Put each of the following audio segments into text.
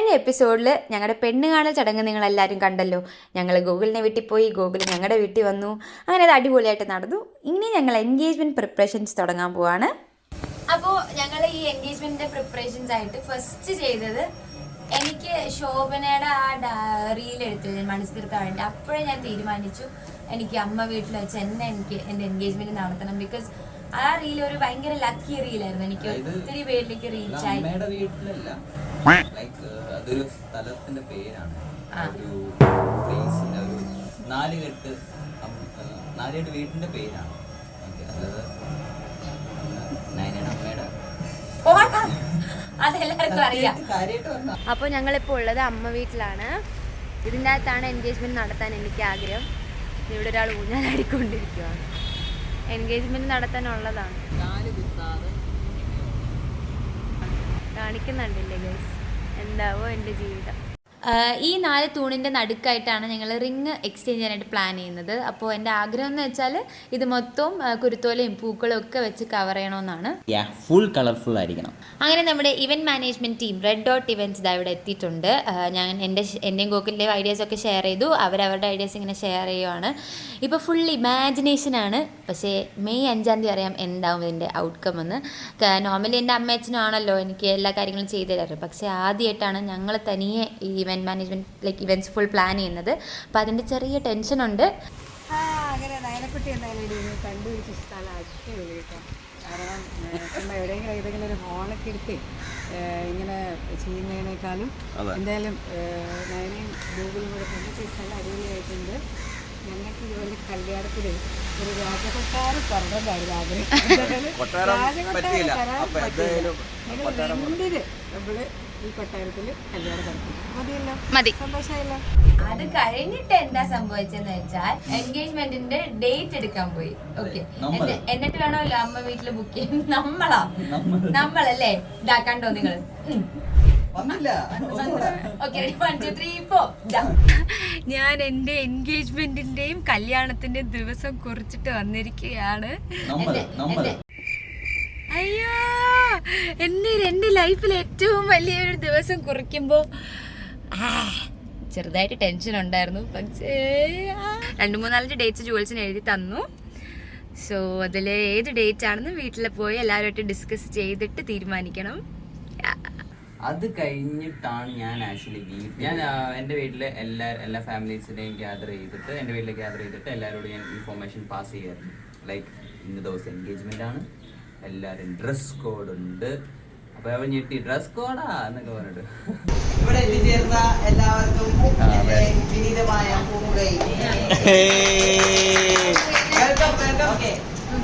കഴിഞ്ഞ എപ്പിസോഡിൽ ഞങ്ങളുടെ പെണ്ണ് കാണൽ ചടങ്ങ് നിങ്ങളെല്ലാവരും കണ്ടല്ലോ. ഞങ്ങൾ ഗൂഗിളിനെ വീട്ടിൽ പോയി, ഗൂഗിൾ ഞങ്ങളുടെ വീട്ടിൽ വന്നു. അങ്ങനെ അത് അടിപൊളിയായിട്ട് നടന്നു. ഇനി ഞങ്ങൾ എൻഗേജ്മെൻറ്റ് പ്രിപ്പറേഷൻസ് തുടങ്ങാൻ പോവാണ്. അപ്പോൾ ഞങ്ങൾ ഈ എൻഗേജ്മെൻറ്റിൻ്റെ പ്രിപ്പറേഷൻസ് ആയിട്ട് ഫസ്റ്റ് ചെയ്തത്, എനിക്ക് ശോഭനയുടെ ആ റീലെടുത്തില്ല മണിസ്ഥിരത്താൻ വേണ്ടി. അപ്പോഴേ ഞാൻ തീരുമാനിച്ചു എനിക്ക് അമ്മ വീട്ടിൽ വെച്ച് എനിക്ക് എൻ്റെ എൻഗേജ്മെൻറ്റ് നടത്തണം. ബിക്കോസ് ആ റീൽ ഒരു ഭയങ്കര ലക്കി റീലായിരുന്നു. എനിക്ക് ഒത്തിരി പേരിലേക്ക് റീച്ച് ആയി. അതൊരു സ്ഥലത്തിന്റെ പേരാണ്, ഒരു പ്ലേസിന്റെ ഒരു നാലുകെട്ട് വീട്ടിന്റെ പേരാണ്. അതായത് നയനയുടെ അമ്മയുടെ അതെല്ലാവർക്കും അറിയാം. അപ്പോൾ ഞങ്ങളിപ്പോൾ ഉള്ളത് അമ്മ വീട്ടിലാണ്. ഇതിൻ്റെ അകത്താണ് എൻഗേജ്മെൻറ്റ് നടത്താൻ എനിക്ക് ആഗ്രഹം. ഇവിടെ ഒരാൾ ഊഞ്ഞാലാടിക്കൊണ്ടിരിക്കുകയാണ്. എൻഗേജ്മെൻറ്റ് നടത്താനുള്ളതാണ്. കാണിക്കുന്നുണ്ടല്ലേ ഗൈസ്, എന്താവോ എൻ്റെ ജീവിതം. ഈ 4 തൂണിൻ്റെ നടുക്കായിട്ടാണ് ഞങ്ങൾ റിങ് എക്സ്ചേഞ്ച് ചെയ്യാനായിട്ട് പ്ലാൻ ചെയ്യുന്നത്. അപ്പോൾ എൻ്റെ ആഗ്രഹം എന്ന് വെച്ചാൽ ഇത് മൊത്തം കുരുത്തോലയും പൂക്കളും ഒക്കെ വെച്ച് കവർ ചെയ്യണമെന്നാണ്. ഫുൾ കളർഫുൾ ആയിരിക്കണം. അങ്ങനെ നമ്മുടെ event management team red dot events ഇതാ ഇവിടെ എത്തിയിട്ടുണ്ട്. ഞാൻ എൻ്റെയും ഗോകുലിൻ്റെയും ഐഡിയാസൊക്കെ ഷെയർ ചെയ്തു. അവരവരുടെ ഐഡിയാസ് ഇങ്ങനെ ഷെയർ ചെയ്യുവാണ്. ഇപ്പോൾ ഫുൾ ഇമാജിനേഷനാണ്. പക്ഷേ മെയ് 5-ാം തീയതി അറിയാം എന്താവും ഇതിൻ്റെ ഔട്ട്കം എന്ന്. നോർമലി എൻ്റെ അമ്മയച്ഛനും ആണല്ലോ എനിക്ക് എല്ലാ കാര്യങ്ങളും ചെയ്തു തരാറ്. പക്ഷേ ആദ്യമായിട്ടാണ് ഞങ്ങൾ തനിയെ ഈ event management events full plan ചെയ്യുന്നത്. അപ്പോൾ അതിൻ്റെ ചെറിയ ടെൻഷനുണ്ട്. അങ്ങനെ നയനക്കുട്ടി എന്തായാലും കണ്ടുപിടിച്ച സ്ഥലം അടിപൊളി കേട്ടോ. കാരണം നമ്മൾ എവിടെയെങ്കിലും ഏതെങ്കിലും ഒരു ഹോളൊക്കെ എടുത്ത് ഇങ്ങനെ ചെയ്യുന്നതിനേക്കാളും എന്തായാലും നയനയും ഗൂഗിളും കൂടെ കണ്ടുപിടിച്ച സ്ഥലം അടിപൊളിയായിട്ടുണ്ട്. ഞങ്ങൾക്ക് ഇതുപോലെ കല്യാണത്തിൽ ഒരു രാജകൊട്ടാരം പറഞ്ഞതായിരുന്നു ആഗ്രഹം. നമ്മൾ ഈ കൊട്ടാരത്തിൽ കല്യാണം നടത്തും. മതിയല്ലോ, മതി, സന്തോഷമായല്ലോ. അത് കഴിഞ്ഞിട്ട് എന്താ സംഭവിച്ചെന്ന് വെച്ചാൽ എൻഗേജ്മെന്റിന്റെ ഡേറ്റ് എടുക്കാൻ പോയി. ഓക്കെ, എന്നിട്ട് വേണമല്ലോ അമ്മ വീട്ടിൽ ബുക്ക് ചെയ്യാൻ. നമ്മളല്ലേ ഇതാക്കണ്ടോ നിങ്ങൾ? ഞാൻ എൻ്റെ എൻഗേജ്മെന്റിന്റെയും കല്യാണത്തിന്റെയും ദിവസം കുറിച്ചിട്ട് വന്നിരിക്കുകയാണ്. അയ്യോ, എൻ്റെ ലൈഫിൽ ഏറ്റവും വലിയൊരു ദിവസം കുറിക്കുമ്പോൾ ചെറുതായിട്ട് ടെൻഷൻ ഉണ്ടായിരുന്നു. പക്ഷേ 2-3 ഡേറ്റ്സ് ജുവൽസിന് എഴുതി തന്നു. സോ അതിൽ ഏത് ഡേറ്റ് ആണെന്ന് വീട്ടിൽ പോയി എല്ലാവരുമായിട്ട് ഡിസ്കസ് ചെയ്തിട്ട് തീരുമാനിക്കണം. അത് കഴിഞ്ഞിട്ടാണ് ഞാൻ എൻ്റെ വീട്ടിലെ എല്ലാ ഫാമിലീസിനെയും ഗ്യാദർ ചെയ്തിട്ട് എല്ലാവരോടും ഞാൻ ഇൻഫോർമേഷൻ പാസ് ചെയ്യായിരുന്നു. ലൈക്ക് ഇന്ന ദിവസം എൻഗേജ്മെന്റ് ആണ്, എല്ലാവരും ഡ്രസ് കോഡ് ഉണ്ട്. അപ്പൊ അവൻ ഞെട്ടി, ഡ്രസ് കോഡാ എന്നൊക്കെ പറഞ്ഞിട്ട്. ഇവിടെ എത്തിച്ചേർന്ന എല്ലാവർക്കും വിനീതമായ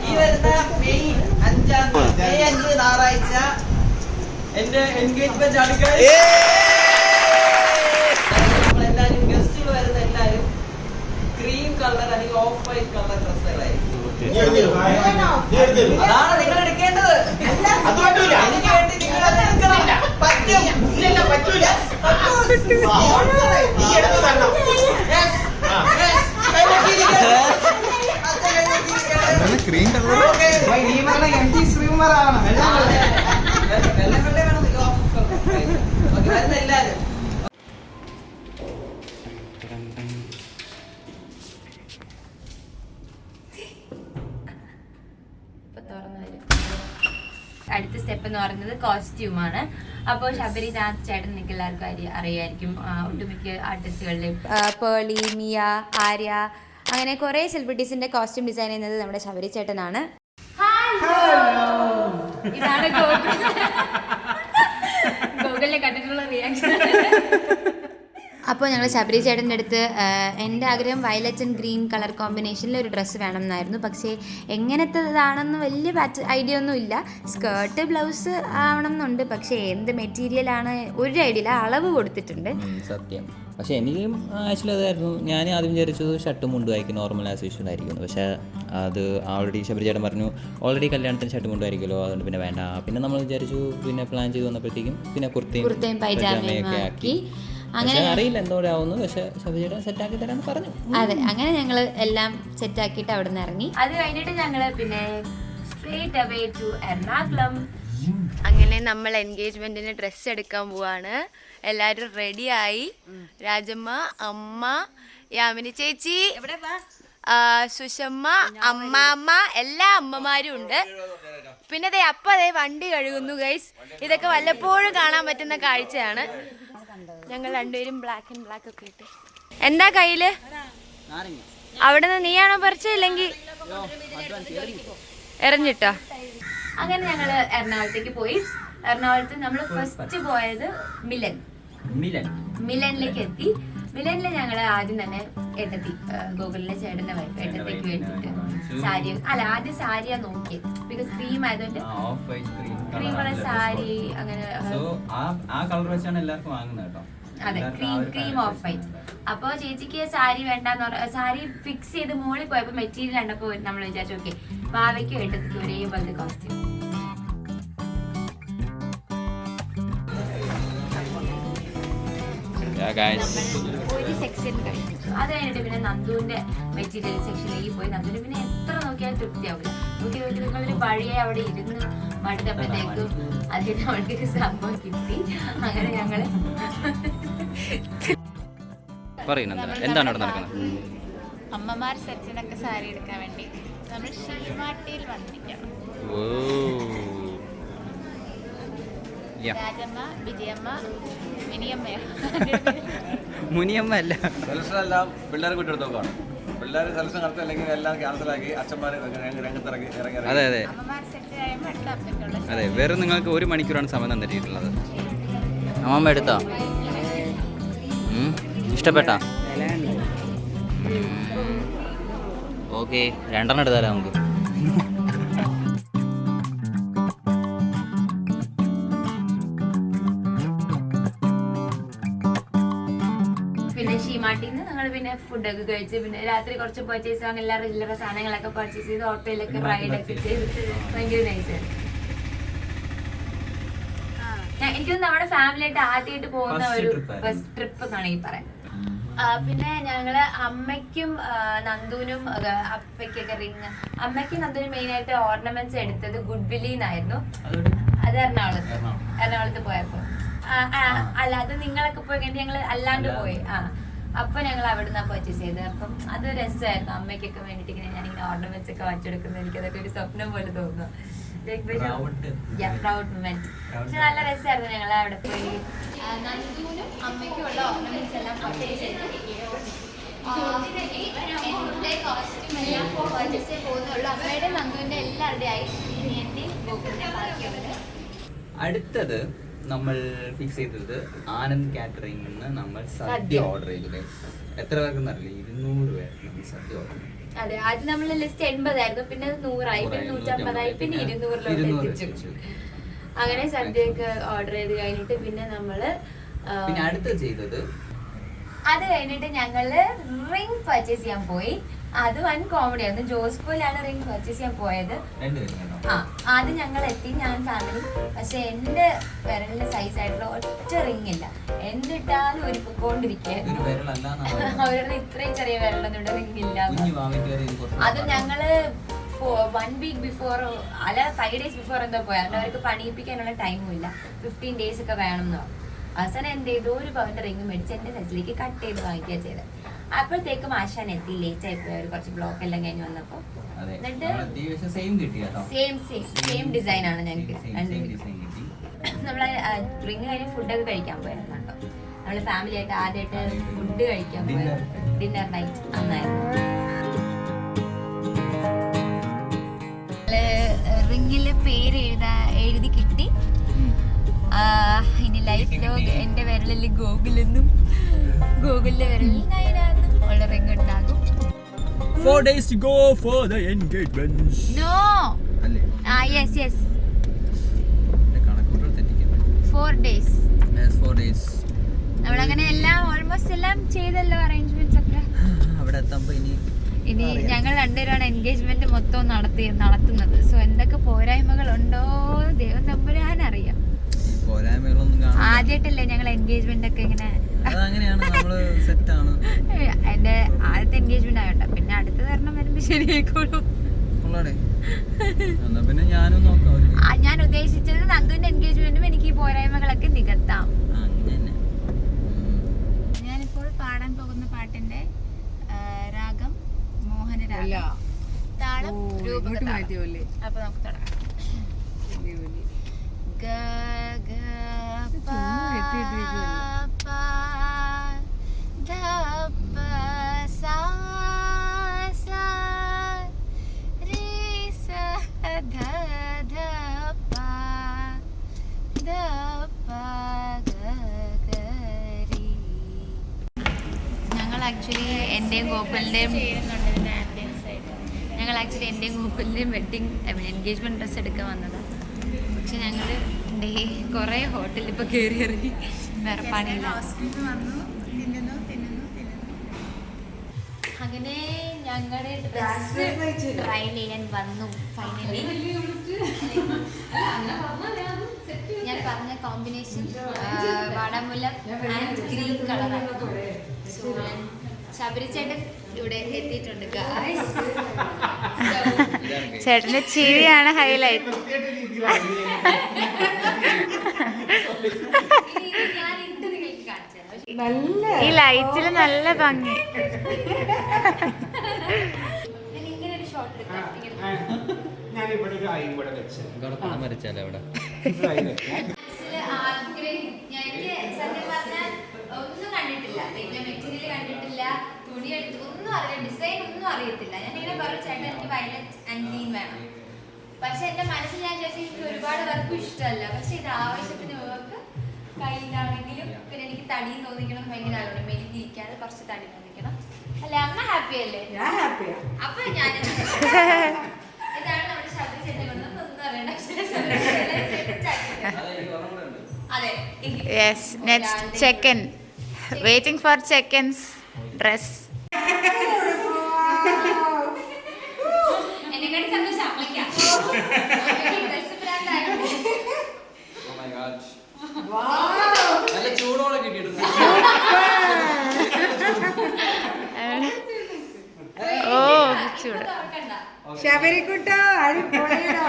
ഈ വരുന്ന മെയ് 5 ഞായറാഴ്ച എന്റെ എൻഗേജ്മെന്റ് ആണ്. നമ്മളെല്ലാരും ഗസ്റ്റുകൾ വരുന്ന എല്ലാരും ക്രീം കളർ അല്ലെങ്കിൽ ഓഫ് വൈറ്റ് കളർ ഡ്രസ്സുകളായിരിക്കും. അതാണ് നിങ്ങൾ എടുക്കേണ്ടത്. എനിക്ക് വേണ്ടി നിങ്ങൾ അത് എടുക്കണം. പറ്റും, പറ്റൂല. എല്ലാരും അടുത്ത സ്റ്റെപ്പ് എന്ന് പറയുന്നത് കോസ്റ്റ്യൂമാണ്. അപ്പോൾ ശബരിനാഥ് ചേട്ടൻ നിങ്ങൾക്ക് എല്ലാവർക്കും അറിയായിരിക്കും. ഒട്ടുമിക്ക ആർട്ടിസ്റ്റുകളുടെയും പേളി, മിയ, ആര്യ, അങ്ങനെ കുറേ സെലിബ്രിറ്റീസിന്റെ കോസ്റ്റ്യൂം ഡിസൈൻ ചെയ്യുന്നത് നമ്മുടെ ശബരി ചേട്ടനാണ്. ഇതാണ് ഗൂഗിളിലെ കണ്ടിട്ടുള്ള റിയാക്ഷൻ. അപ്പോൾ ഞങ്ങൾ ശബരി ചേട്ടൻ്റെ അടുത്ത് എൻ്റെ ആഗ്രഹം വയലറ്റ് ആൻഡ് ഗ്രീൻ കളർ കോമ്പിനേഷനിൽ ഒരു ഡ്രസ്സ് വേണം എന്നായിരുന്നു. പക്ഷേ എങ്ങനത്തേതാണെന്ന് വലിയ ഐഡിയ ഒന്നും ഇല്ല. സ്കേർട്ട് ബ്ലൗസ് ആവണം എന്നുണ്ട്. പക്ഷേ എന്ത് മെറ്റീരിയലാണ് ഒരു ഐഡിയ ഇല്ല. അളവ് കൊടുത്തിട്ടുണ്ട് സത്യം. പക്ഷേ എനിക്കും ആക്ച്വലി അതായിരുന്നു. ഞാൻ ആദ്യം വിചാരിച്ചത് ഷർട്ടും മുണ്ടും ആയിരിക്കും, നോർമൽ ആസ് യൂഷ്വൽ ആയിരിക്കുന്നു. പക്ഷേ അത് ഓൾറെഡി ശബരി ചേട്ടൻ പറഞ്ഞു ഓൾറെഡി കല്യാണത്തിന് ഷർട്ടും മുണ്ടും ആയിരിക്കുമല്ലോ, അതുകൊണ്ട് പിന്നെ വേണ്ട. പിന്നെ നമ്മൾ വിചാരിച്ചു, പിന്നെ പ്ലാൻ ചെയ്ത് വന്നപ്പോഴത്തേക്കും പിന്നെ കുർത്തയും പൈജാമയൊക്കെ ആക്കി. അങ്ങനെ അറിയില്ല എന്തോരാവുന്നു. പക്ഷെ ശബരിചേട്ടൻ സെറ്റാക്കി തരാന്ന് പറഞ്ഞു. അതെ, അങ്ങനെ ഞങ്ങൾ എല്ലാം സെറ്റാക്കിയിട്ട് അവിടെ നിന്ന് ഇറങ്ങി. അത് കഴിഞ്ഞിട്ട് ഞങ്ങൾ പിന്നെ സ്ട്രേറ്റ് അവേ ടു എറണാകുളം. അങ്ങനെ നമ്മൾ എൻഗേജ്മെന്റിന് ഡ്രസ്സ് എടുക്കാൻ പോവാണ്. എല്ലാവരും റെഡിയായി. രാജമ്മ, അമ്മ, യാമിനി ചേച്ചി, സുഷമ്മ, അമ്മാമ്മ, എല്ലാ അമ്മമാരും ഉണ്ട്. പിന്നെ ദേ അപ്പ ദേ വണ്ടി കഴുകുന്നു ഗൈസ്. ഇതൊക്കെ വല്ലപ്പോഴും കാണാൻ പറ്റുന്ന കാഴ്ചയാണ്. ഞങ്ങൾ രണ്ടുപേരും ബ്ലാക്ക് ആൻഡ് ബ്ലാക്ക് ഒക്കെ ഇട്ട്. എന്താ കയ്യില്? അവിടെ നിന്ന് നീയാണോ പറിച്ചില്ലെങ്കിൽ എറിഞ്ഞിട്ടോ? അങ്ങനെ ഞങ്ങൾ എറണാകുളത്തേക്ക് പോയി. എറണാകുളത്ത് നമ്മൾ ഫസ്റ്റ് പോയത് മിലനിലേക്ക് എത്തി. മിലനിൽ ഞങ്ങൾ ആദ്യം തന്നെ ഏട്ടത്തി ഗൂഗിളിലെ ചേട്ടന്റെ വൈഫ് ഏട്ടത്തേക്ക് വേണ്ടിട്ട് സാരി ആദ്യം സാരിയാ നോക്കിയത്. ബിക്കോസ് ക്രീം ആയതുകൊണ്ട് ക്രീമുള്ള സാരി അങ്ങനെ അതെ ക്രീം ഓഫ് വൈറ്റ്. അപ്പൊ ചേച്ചിക്ക് സാരി വേണ്ടെന്ന് പറഞ്ഞ സാരി ഫിക്സ് ചെയ്ത് മോളിൽ പോയപ്പോ മെറ്റീരിയൽ കണ്ടപ്പോ നമ്മൾ വിചാരിച്ചു ഓക്കെ ഭാവയ്ക്കും ഏട്ടത്തിക്കും ഒരേപോലത്തെ കോസ്റ്റ്യൂം. ഒരു സെക്ഷൻ കഴിഞ്ഞു. അത് കഴിഞ്ഞിട്ട് പിന്നെ നന്ദുവിന്റെ മെറ്റീരിയൽ സെക്ഷനിലേക്ക് പോയി. നന്ദുവിന് പിന്നെ എത്ര നോക്കിയാലും തൃപ്തിയാവില്ല. നോക്കി നിങ്ങളൊരു വഴിയെ അവിടെ ഇരുന്ന് മടുത്തപ്പോഴത്തേക്കും അതിന് അവൾക്ക് സംഭവം കിട്ടി. അങ്ങനെ ഞങ്ങള് എന്താണ് അവിടെ നടക്കുന്നത്? അമ്മമാർ സെക്ഷനൊക്കെ സാരി എടുക്കാൻ വേണ്ടി നമ്മൾ ഷീമാട്ടിയിൽ വന്നിരിക്കണം. രാജമ്മ, വിജയമ്മ, മുനിയമ്മ അല്ല, സെലക്ഷനെല്ലാം പിള്ളേരെ കുട്ടിയെടുത്തോക്കാണ്. പിള്ളേർ സെലക്ഷൻ നടത്തി അല്ലെങ്കിൽ എല്ലാം ക്യാൻസലാക്കി അച്ഛന്മാർ രംഗത്തിറങ്ങി ഇറങ്ങി. അതെ അതെ അമ്മമാർ സെറ്റ് കഴിയുമ്പോൾ അടുത്ത അപ്പറ്റുള്ള അതെ. വേറെ നിങ്ങൾക്ക് 1 മണിക്കൂറാണ് സമയം തന്നിട്ടുള്ളത്. അമ്മമ്മ എടുത്തോ? ഇഷ്ടപ്പെട്ടാ? ഓക്കെ, 2 എടുത്താലോ നമുക്ക്. പിന്നെ ഷീമാട്ടിന്ന് ഞങ്ങൾ പിന്നെ ഫുഡൊക്കെ കഴിച്ച് പിന്നെ രാത്രി കുറച്ച് പർച്ചേസ് അങ്ങനെ എല്ലാ റെഗുലർ സാധനങ്ങളൊക്കെ പർച്ചേസ് ചെയ്ത് ഓട്ടോയിലൊക്കെ റൈഡൊക്കെ ചെയ്തിട്ട് ഭയങ്കര നൈസായിരുന്നു. എനിക്കൊന്നും നമ്മുടെ ഫാമിലി ആയിട്ട് ആദ്യമായിട്ട് പോകുന്ന ഒരു ഫസ്റ്റ് ട്രിപ്പ് എന്നാണ് ഈ പറയാൻ. പിന്നെ ഞങ്ങള് അമ്മയ്ക്കും നന്ദുവിനും അപ്പയ്ക്കൊക്കെ റിങ്, അമ്മയ്ക്കും നന്ദുവിനും മെയിൻ ആയിട്ട് ഓർണമെന്റ്സ് എടുത്തത് ഗുഡ്വില്ലിന്നായിരുന്നു. അത് എറണാകുളത്ത് പോയപ്പോ അല്ല അത് നിങ്ങളൊക്കെ പോയി കഴിഞ്ഞിട്ട് ഞങ്ങള് അല്ലാണ്ട് പോയി. അപ്പൊ ഞങ്ങൾ അവിടുന്ന് പർച്ചേസ് ചെയ്തത്. അപ്പം അത് രസമായിരുന്നു. അമ്മയ്ക്കൊക്കെ വേണ്ടിട്ട് ഇങ്ങനെ ഞാനിങ്ങനെ ഓർണമെന്റ്സ് ഒക്കെ വച്ചെടുക്കുന്നത് എനിക്കതൊക്കെ ഒരു സ്വപ്നം പോലെ തോന്നുന്നു. Proud moment. പക്ഷെ നല്ല രസമായിരുന്നു. ഞങ്ങൾ അവിടെ പോയി നന്ദുവിനും അമ്മയ്ക്കും ഉള്ള ഓർണമെന്റ്സ് എല്ലാം പർച്ചേസ് ചെയ്തു. എന്റെ കോസ്റ്റ്യൂം എല്ലാം പർച്ചേസ് പോകുന്നുള്ളൂ. അമ്മയുടെ നന്ദുവിന്റെ എല്ലാവരുടെയും ആയി. എന്റെയും ഗോകുലിന്റെ ബാക്കിയുള്ളത്. അടുത്തത് നമ്മൾ ഫിക്സ് ചെയ്തത് ആനന്ദ് കാറ്ററിംഗിൽ നിന്ന് നമ്മൾ സദ്യ ഓർഡർ ചെയ്തു. എത്ര പേർക്കെന്ന് അറിയില്ല, 200 പേർ നമ്മൾ സദ്യ ഓർഡർ ചെയ്തു. അതെ, ആദ്യം നമ്മളെ ലിസ്റ്റ് 80 ആയിരുന്നു, പിന്നെ 100 പിന്നെ 150 പിന്നെ 200 എത്തിച്ചു. അങ്ങനെ സദ്യയൊക്കെ ഓർഡർ ചെയ്ത് കഴിഞ്ഞിട്ട് പിന്നെ നമ്മള് പിന്നെ അടുത്ത് ചെയ്തത് അത് കഴിഞ്ഞിട്ട് ഞങ്ങള് റിംഗ് പർച്ചേസ് ചെയ്യാൻ പോയി. അത് വൻ കോമഡി ആയിരുന്നു. ജോസ്കോയിലാണ് റിംഗ് പർച്ചേസ് ചെയ്യാൻ പോയത്. ആദ്യം ഞങ്ങൾ എത്തി, ഞാൻ ഫാമിലി. പക്ഷെ എന്റെ വിരലിന്റെ സൈസ് ആയിട്ടുള്ള ഒറ്റ റിംഗ് ഇല്ല. എന്തിട്ടാലും ഒരു പൊക്കോണ്ടിരിക്കുകയായിരുന്നു. അവരുടെ ഇത്രയും ചെറിയ വിരലൊന്നും ഇവിടെ റിംഗ് ഇല്ല. അത് ഞങ്ങള് 1 വീക്ക് ബിഫോർ അല്ല 5 ഡേയ്സ് ബിഫോർ എന്തോ പോയാൽ അവർക്ക് പണിയിപ്പിക്കാനുള്ള ടൈമും ഇല്ല. 15 ഡേയ്സ് ഒക്കെ വേണം എന്ന് പറഞ്ഞു. അവസാനം എന്ത് ചെയ്തു, ഒരു പവന്റെ റിംഗ് മേടിച്ച് എന്റെ സൈസിലേക്ക് കട്ട് ചെയ്ത് വാങ്ങിക്കുക ചെയ്തത്. അപ്പോഴത്തേക്കും ആശാൻ എത്തി, ലേറ്റ് ആയിപ്പോയി. അവർ കുറച്ച് ബ്ലോക്ക് എല്ലാം കഴിഞ്ഞ് വന്നപ്പോ സെയിം ഡിസൈൻ ആണ് ഞങ്ങൾക്ക്. നമ്മള് റിംഗ് കഴിഞ്ഞ് ഫുഡൊക്കെ കഴിക്കാൻ പോയായിരുന്നു കേട്ടോ. നമ്മള് ഫാമിലി ആയിട്ട് ആദ്യമായിട്ട് ഫുഡ് കഴിക്കാൻ പോയത് ഡിന്നർ നൈറ്റ് അന്നായിരുന്നു. റിംഗില് പേര് എഴുതി കിട്ടി. ഇനി ലൈഫ് ലോഗ് എന്റെ വിരലിൽ ഗൂഗിളെന്നും ഗൂഗിളിന്റെ വിരലിൽ നയനാന്നും ഉള്ള റിംഗ് ഉണ്ടാകും. 4 days to go for the engagement. No. അല്ലേ? Yes. കണക്കൂട്ടൽ തെറ്റിക്കുന്നു. 4 days. Yes, 4 days. നമ്മളങ്ങനെ എല്ലാം ഓൾമോസ്റ്റ് എല്ലാം ചെയ്തല്ലോ അറേഞ്ച്മെന്റ്സ് ഒക്കെ. അവിടെ എത്തുമ്പോ ഇനി ഞങ്ങൾ രണ്ടുപേരാണ് എൻഗേജ്മെന്റ് മൊത്തം നടത്തുന്നത്. സോ എന്തൊക്കെ പോരായ്മകളുണ്ടോ ദൈവം തമ്പുരാനറിയാം. ആദ്യമായിട്ടല്ലേ ഞങ്ങൾ എൻഗേജ്മെന്റ് ഒക്കെ ഇങ്ങനെ. സെറ്റാണ്. എന്റെ ആദ്യത്തെ എൻഗേജ്മെന്റ് ആയോട്ടെ, പിന്നെ അടുത്ത തരണം വരുമ്പോ ശരിയായിക്കോളും. എന്നാ പിന്നെ ഞാനും നോക്കാം ഒരു ഞാൻ ഉദ്ദേശിച്ചത് നന്ദുവിന്റെ എൻഗേജ്മെന്റും എനിക്ക് ഈ പോരായ്മകളൊക്കെ നികത്താം. അങ്ങനെ. ഞാനിപ്പോൾ പാടാൻ പോകുന്ന പാട്ടിന്റെ രാഗം മോഹനരാഗം, താളം രൂപകതാളം. മാറ്റിയല്ലേ അപ്പൊ നമുക്ക് തുടങ്ങാം. ഗ ഗ പ പ ധ പ സ സ രി സ ധ ധ പ ധ പ ഗ ഗ രി. ഞങ്ങൾ ആക്ച്വലി എൻ്റെയും ഗോകുലിൻ്റെയും വെഡ്ഡിങ് എൻഗേജ്മെൻറ്റ് ഡ്രസ്സ് എടുക്കാൻ വന്നതാണ്. പക്ഷെ ഞങ്ങൾ കുറേ ഹോട്ടലിൽ ഇപ്പോൾ കയറി ഇറങ്ങി വേറെ പണിയില്ല. അങ്ങനെ ഞങ്ങളുടെ ഡ്രസ്സ് ട്രൈ ചെയ്യാൻ വന്നു ഫൈനലി. ഞാൻ പറഞ്ഞ കോമ്പിനേഷൻ വാടാമുല്ല ആൻഡ് ഗ്രീൻ കളറാണ്. സോ ശബരിച്ചേട്ടൻ ഇവിടെ എത്തിയിട്ടുണ്ട്. ചേട്ടന്റെ ചിരിയാണ് ഹൈലൈറ്റ്. ഈ ലൈറ്റിൽ നല്ല ഭംഗി. ഇങ്ങനെ ഒരു ഷോട്ട് എടുക്കാം. മരിച്ചാലോ അവിടെ എനിക്ക് സത്യം പറഞ്ഞാൽ ഒന്നും കണ്ടിട്ടില്ല, മെറ്റീരിയൽ കണ്ടിട്ടില്ല, തുണി എടുത്ത് ഒന്നും അറിയില്ല, ഡിസൈൻ ഒന്നും അറിയത്തില്ല. ഞാനിങ്ങനെ പറഞ്ഞു ചേട്ടൻ എനിക്ക് വയലറ്റ് ആൻഡ് ഗ്രീൻ വേണം. പക്ഷെ എന്റെ മനസ്സിൽ ഞാൻ വിചാരിച്ചു എനിക്ക് ഒരുപാട് വർക്കും ഇഷ്ടമല്ല. പക്ഷെ ഇത് ആവശ്യത്തിന് വർക്ക് കയ്യിലാണെങ്കിലും പിന്നെ എനിക്ക് തടിയും തോന്നിക്കണം ഭയങ്കര ആഗ്രഹം. മെലിഞ്ഞിരിക്കാതെ കുറച്ച് തടി തോന്നിക്കണം. അല്ലെ അമ്മ ഹാപ്പി അല്ലേ? അപ്പൊ ഞാൻ ഇതാണ് നമ്മുടെ ശബ്ദ ചേട്ടൻ കൊണ്ടൊന്നും ഒന്നും അറിയണ്ട. അതെ. Yes, next check-in. Waiting for check-ins. Dress. എന്നെക്കാട്ടി സന്തോഷം അമ്മയ്ക്കാ. ഡ്രസ് ബ്രാൻഡായിരുന്നു. നല്ല ചൂടോടെ കിട്ടിയിട്ടുണ്ട്. Oh, ചൂട്. ശബരിക്കുട്ടോ അടിപൊളിയാ.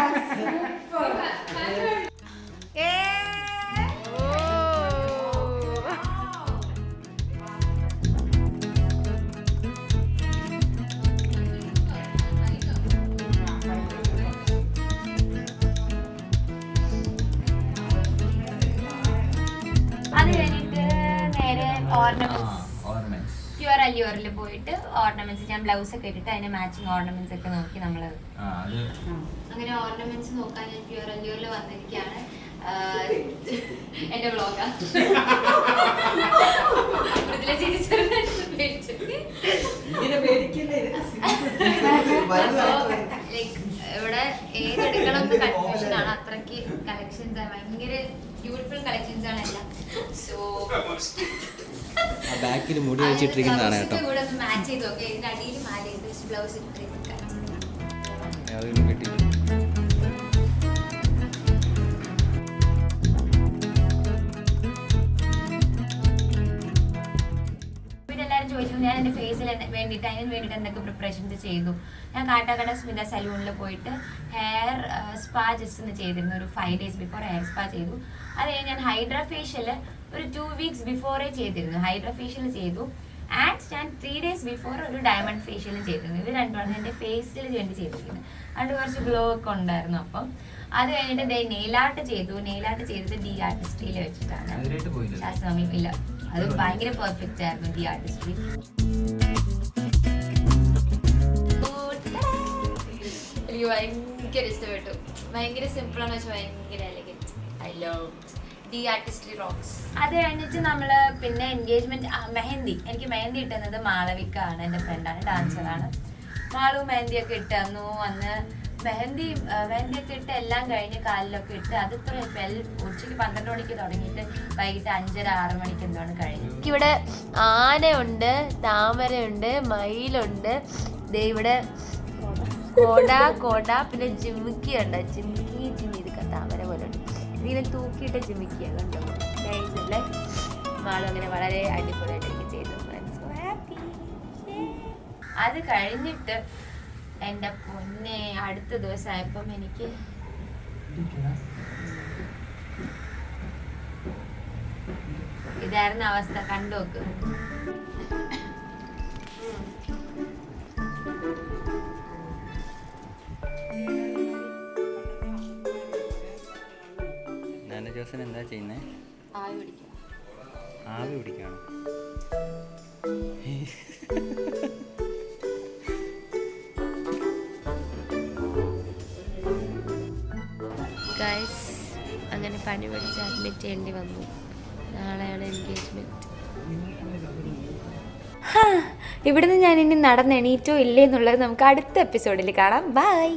അത് കഴിഞ്ഞിട്ട് നേരെ ഓർണമെന്റ്സ് പ്യുവർ അല്യൂറിൽ പോയിട്ട് ഓർണമെന്റ്സ് ഞാൻ ബ്ലൗസ് ഒക്കെ ഇട്ടിട്ട് അതിന് മാച്ചിങ് ഓർണമെന്റ്സ് ഒക്കെ നോക്കി നമ്മൾ അങ്ങനെ ഓർണമെന്റ്സ് നോക്കാൻ ഞാൻ പ്യുവർ അല്യൂറിൽ വന്നിരിക്കുകയാണ്. എന്റെ വ്ളോഗാ ലൈക്ക് ഇവിടെ ഏതെടുക്കണം എന്ന് കൺഫ്യൂഷൻ ആണ്. അത്രയ്ക്ക് കളക്ഷൻസ് ആണ്, ഭയങ്കര ബ്യൂട്ടിഫുൾ കളക്ഷൻസ് ആണ് എല്ലാം. സോ ബാക്കിൽ മുടി വെച്ചിട്ടിരിക്കുന്നതാണ് കേട്ടോ. കൂടെ ഒന്ന് മാച്ച് ചെയ്ത് നോക്കാം. ഇതിന്റെ അടിയിൽ മാച്ച് ചെയ്ത് ബ്ലൗസ് ഇട്ടിട്ട് അതൊന്നും കിട്ടിയില്ല. ചോദിച്ചു ഞാൻ എൻ്റെ ഫേസിൽ വേണ്ടിയിട്ട് അതിന് വേണ്ടിയിട്ട് എന്തൊക്കെ പ്രിപ്പറേഷൻസ് ചെയ്തു. ഞാൻ കാട്ടാക്കട സ്മിത സലൂണിൽ പോയിട്ട് ഹെയർ സ്പാ ജസ്റ്റ് ഒന്ന് ചെയ്തിരുന്നു. ഒരു 5 days ബിഫോർ ഹെയർ സ്പാ ചെയ്തു. അത് കഴിഞ്ഞ് ഞാൻ ഹൈഡ്രാ ഫേഷ്യൽ ഒരു 2 weeks ബിഫോറേ ചെയ്തിരുന്നു. ഹൈഡ്രാ ഫേഷ്യൽ ചെയ്തു. ആൻഡ് ഞാൻ 3 days ബിഫോർ ഒരു ഡയമണ്ട് ഫേഷ്യലും ചെയ്തിരുന്നു. ഇത് രണ്ടുമാണ് എൻ്റെ ഫേസിൽ വേണ്ടി ചെയ്തിരിക്കുന്നത്. അതുകൊണ്ട് കുറച്ച് ഗ്ലോ ഒക്കെ ഉണ്ടായിരുന്നു. അപ്പം അത് കഴിഞ്ഞിട്ട് നെയിലാർട്ട് ചെയ്തു. നെയിലാർട്ട് ചെയ്തത് ഡി ആർട്ടിസ്ട്രിയിൽ വെച്ചിട്ടാണ്. ശാസ്ത്രമി ഇല്ല, അത് ഭയങ്കര പെർഫെക്റ്റ് ആയിരുന്നു ഡി ആർട്ടിസ്ട്രി. എനിക്ക് ഭയങ്കര ഇഷ്ടപ്പെട്ടു. ഭയങ്കര സിമ്പിളാണെന്ന് വെച്ചാൽ ഭയങ്കര elegant. I love D Artistry rocks. അത് കഴിഞ്ഞിട്ട് നമ്മൾ പിന്നെ എൻഗേജ്മെന്റ് മെഹന്തി. എനിക്ക് മെഹന്തി ഇട്ടുന്നത് മാളവിക ആണ്, എൻ്റെ ഫ്രണ്ടാണ്, ഡാൻസറാണ്. മാളു മെഹന്തിയൊക്കെ ഇട്ട് തന്നു. അന്ന് മെഹന്തിയൊക്കെ ഇട്ട് എല്ലാം കഴിഞ്ഞ് കാലിലൊക്കെ ഇട്ട് അത് ഇത്ര ഉച്ചയ്ക്ക് 12 മണിക്ക് തുടങ്ങിയിട്ട് വൈകിട്ട് 5:30-6 മണിക്ക് എന്താണ് കഴിഞ്ഞു. ഇവിടെ ആനയുണ്ട്, താമരയുണ്ട്, മയിലുണ്ട്, ഇവിടെ കോട പിന്നെ ജിമിക്കി ഉണ്ട്. ജിമിക്കി ഇതൊക്കെ താമര പോലെ ഉണ്ട്. ഇതിനെ തൂക്കിയിട്ട് ജിമിക്കിയാണ് കണ്ടോ അല്ലേ. മാളും അങ്ങനെ വളരെ അടിപൊളിയായിട്ട് എനിക്ക് ചെയ്തു. അത് കഴിഞ്ഞിട്ട് എൻ്റെ പൊന്നെ അടുത്ത ദിവസമായപ്പം എനിക്ക് ഇതായിരുന്നു അവസ്ഥ. കണ്ടു നോക്ക്. ജോസൻ എന്താ ചെയ്യുന്നത്? ആവി പിടിക്കുക. ആവി പിടിക്കുകയാണ്. ഗൈസ്, അങ്ങനെ പനി പിടിച്ച് അഡ്മിറ്റ് ചെയ്യേണ്ടി വന്നു. നാളെയാണ് എൻഗേജ്മെൻറ്റ്. ഇവിടുന്ന് ഞാൻ ഇനി നടന്നെണീറ്റോ ഇല്ലേ എന്നുള്ളത് നമുക്ക് അടുത്ത എപ്പിസോഡിൽ കാണാം. ബൈ.